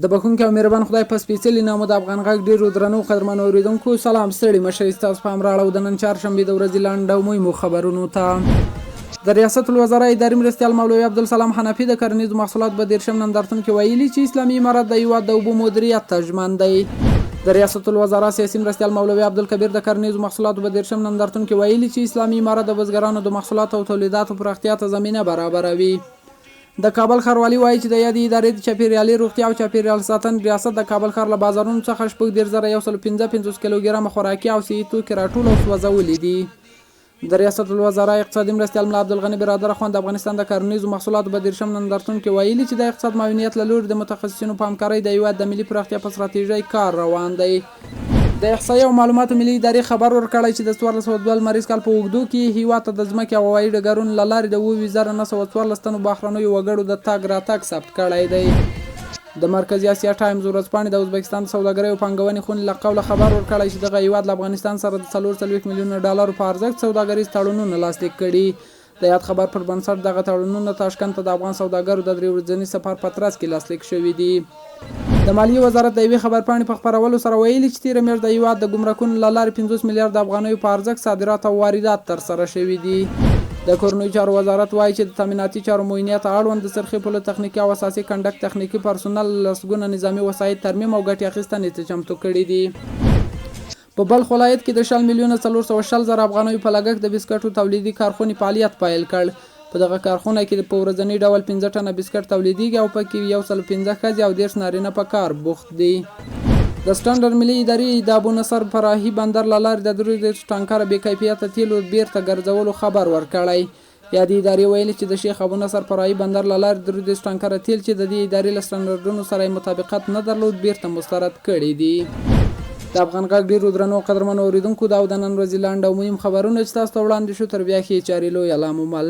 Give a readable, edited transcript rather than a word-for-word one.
د بخښونکي او مهربان خدای په سپېڅلي نامه د افغان غږ ډېرو درنو قدرمنو اورېدونکو سلام ستړي مه شئ. ستاسو پام راړو د نن چهارشنبې د ورځې لنډ او مهمو خبرونو ته. د ریاست الوزرا اداري مرستیال مولوي عبدالسلام حنفي د کرنیزو محصولاتو په 13 نندارتون کې ویلي چې اسلامي امارت د هېواد د اوبو مدیریت ته ژمن دی. د ریاست الوزرا سیاسي مرستیال مولوي عبدالکبیر د کرنیزو محصولاتو په 13 نندارتون کې ویلي چې اسلامي امارت د بزګرانو د محصولاتو او تولیداتو پراختیا ته زمینه برابروي. د کابل ښاروالي وایي چې د یادې ادارې د چاپیریالي روغتیا او چاپیریال ساتنې ریاست د کابل ښار له بازارونو څخه 14155 کیلوګرامه خوراکي او صحي توکي راټول او سوځولي دي. د ریاست الوزرا اقتصادي مرستیال ملا عبدالغني برادر اخوند د افغانستان د کرنیزو محصولاتو په 13 نندارتون کې ویلي چې د اقتصاد معاونیت له لوري د متخصصینو په همکارۍ د هېواد د ملي پراختیا په ستراتیژۍ کار روان دی. د احصایې او معلوماتو ملي ادارې خبر ورکړی چې د 1402 لمریز کال په اوږدو کې هېواد ته د ځمکې او هوایي ډګرونو له لارې د 7914 تنو بهرنیو وګړو د تګ راتګ ثبت کړی دی. د مرکزي اسیا ټایمز ورځپاڼې د ازبکستان د سوداګرۍ او پانګونې خونې له قوله خبر ورکړی چې دغه هېواد له افغانستان سره د 440 میلیونه ډالرو په ارزښت سوداګریز تړونونه لاسلیک کړي. د یاد خبر پر بنسټ دغه تړونونه تاشکند ته د افغان سوداګرو د 3 ورځني سفر په ترڅ کې لاسلیک شوي دي. د مالیې وزارت د یوې خبرپاڼې په خپرولو سره ویلي چې تېره میاشت د هېواد د ګمرکونو له لارې 50 میلیارد افغانیو په ارزښت صادرات او واردات ترسره شوي دي. د کورنیو چارو وزارت وایي چې د تامیناتي چارو معاینات اړوند د سرخي پلو تخنیکي او اساسي کنډک تخنیکي پرسونل لسګونه نظامي وسایط ترمیم او ګټې اخیستنې ته چمتو کړي دي. په بلخ ولایت کې د 40 میلیونه 440 افغانیو په لګښت د بسکټو تولیدي کارخونې فعالیت پیل کړ. په دغه کارخونه کې په ورځني ډول 15 ټنه بسکټ تولیدېږي او پکې 115 ښځې او 10 نارینه په کار بوخت دي. د سټنډرډ ملي ادارې د ابو نصر فرحي بندر له لارې د 3 ټانکره بې کیفیته تیلو بیرته ګرځولو خبر ورکړی. یادې ادارې ویلي چې د شیخ ابو نصر فرحي بندر له لارې 3 ټانکره تیل چې د دې ادارې له سټنډرډونو سره مطابقت نه درلود بیرته مسترد کړي دي. د افغان غږ ډېرو درنو قدرمنو اورېدونکو دا د نن ورځې لنډ او مهم خبرونه چې تاسو ته وړاندې شو. تر بیا ښې چارې لویه لامل